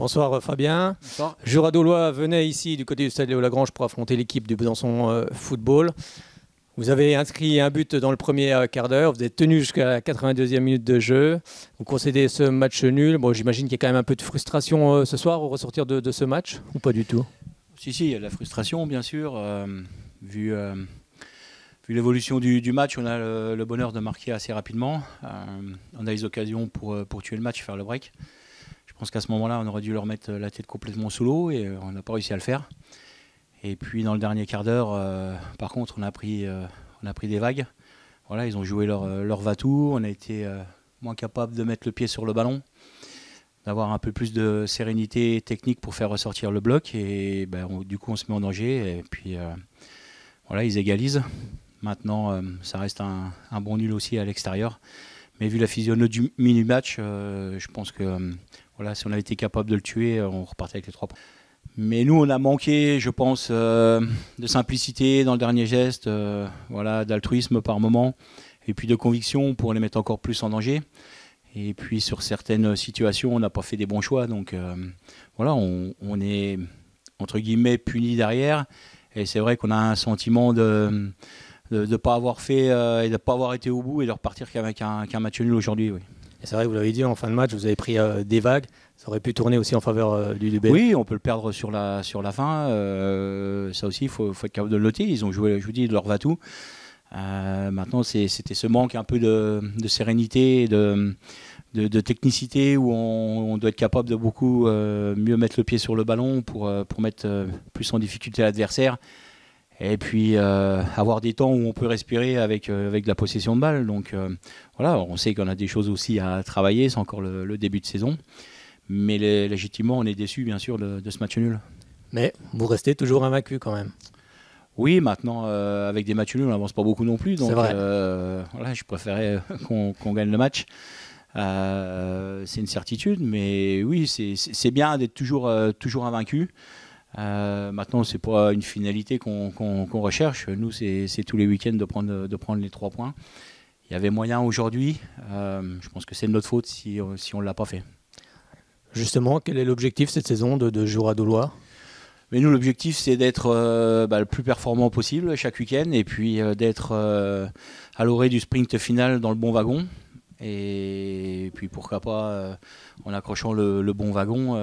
Bonsoir Fabien. Bonsoir. Juradolois venait ici du côté du stade Léo-Lagrange pour affronter l'équipe du Besançon Football. Vous avez inscrit un but dans le premier quart d'heure, vous êtes tenu jusqu'à la 82e minute de jeu. Vous concédez ce match nul. Bon, j'imagine qu'il y a quand même un peu de frustration ce soir au ressortir de ce match, ou pas du tout? Si, il y a de la frustration bien sûr. Vu l'évolution du match, on a le bonheur de marquer assez rapidement. On a les occasions pour tuer le match, faire le break. Je pense qu'à ce moment-là, on aurait dû leur mettre la tête complètement sous l'eau et on n'a pas réussi à le faire. Et puis dans le dernier quart d'heure, par contre, on a pris des vagues. Voilà, ils ont joué leur va-tout. On a été moins capable de mettre le pied sur le ballon, d'avoir un peu plus de sérénité technique pour faire ressortir le bloc. Et du coup, on se met en danger. Et puis voilà, ils égalisent. Maintenant, ça reste un bon nul aussi à l'extérieur. Mais vu la physionomie du mini-match, je pense que voilà, si on avait été capable de le tuer, on repartait avec les 3 points. Mais nous, on a manqué, je pense, de simplicité dans le dernier geste, voilà, d'altruisme par moment, et puis de conviction pour les mettre encore plus en danger. Et puis sur certaines situations, on n'a pas fait des bons choix. Donc voilà, on est, entre guillemets, puni derrière. Et c'est vrai qu'on a un sentiment de ne pas avoir fait et de ne pas avoir été au bout et de repartir qu'avec un match nul aujourd'hui. Oui. C'est vrai, vous l'avez dit, en fin de match, vous avez pris des vagues. Ça aurait pu tourner aussi en faveur du DB. Oui, on peut le perdre sur la fin. Ça aussi, il faut être capable de le noter. Ils ont joué, je vous dis, de leur va-tout. Maintenant, c'était ce manque un peu de sérénité, de technicité où on doit être capable de beaucoup mieux mettre le pied sur le ballon pour mettre plus en difficulté l'adversaire. Et puis avoir des temps où on peut respirer avec la possession de balle. Donc voilà, on sait qu'on a des choses aussi à travailler, c'est encore le début de saison. Mais légitimement, on est déçus bien sûr de ce match nul. Mais vous restez toujours invaincu quand même. Oui, maintenant avec des matchs nuls, on n'avance pas beaucoup non plus. Donc vrai. voilà, je préférais qu'on gagne le match. C'est une certitude, mais oui, c'est bien d'être toujours invaincu. Maintenant, c'est pas une finalité qu'on recherche. Nous, c'est tous les week-ends de prendre les 3 points. Il y avait moyen aujourd'hui. Je pense que c'est de notre faute si on ne l'a pas fait. Justement, quel est l'objectif cette saison de Juradolois? Mais nous, l'objectif, c'est d'être le plus performant possible chaque week-end et puis d'être à l'orée du sprint final dans le bon wagon. Et puis pourquoi pas, en accrochant le bon wagon,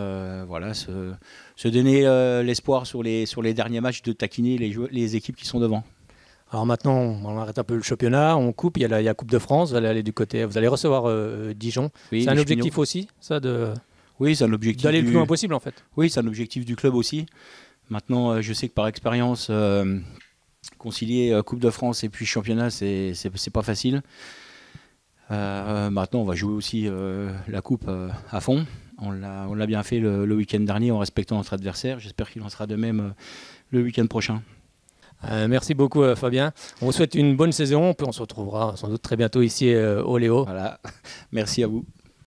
voilà, se donner l'espoir sur les derniers matchs de taquiner les équipes qui sont devant. Alors maintenant, on arrête un peu le championnat, on coupe, il y a la Coupe de France, vous allez aller du côté, vous allez recevoir Dijon. Oui, c'est un objectif aussi, ça, oui, c'est un objectif d'aller le plus loin possible en fait. Oui, c'est un objectif du club aussi. Maintenant, je sais que par expérience, concilier Coupe de France et puis championnat, c'est pas facile. Maintenant, on va jouer aussi la coupe à fond. On l'a bien fait le week-end dernier en respectant notre adversaire. J'espère qu'il en sera de même le week-end prochain. Merci beaucoup Fabien. On vous souhaite une bonne saison. On se retrouvera sans doute très bientôt ici au Léo. Voilà. Merci à vous.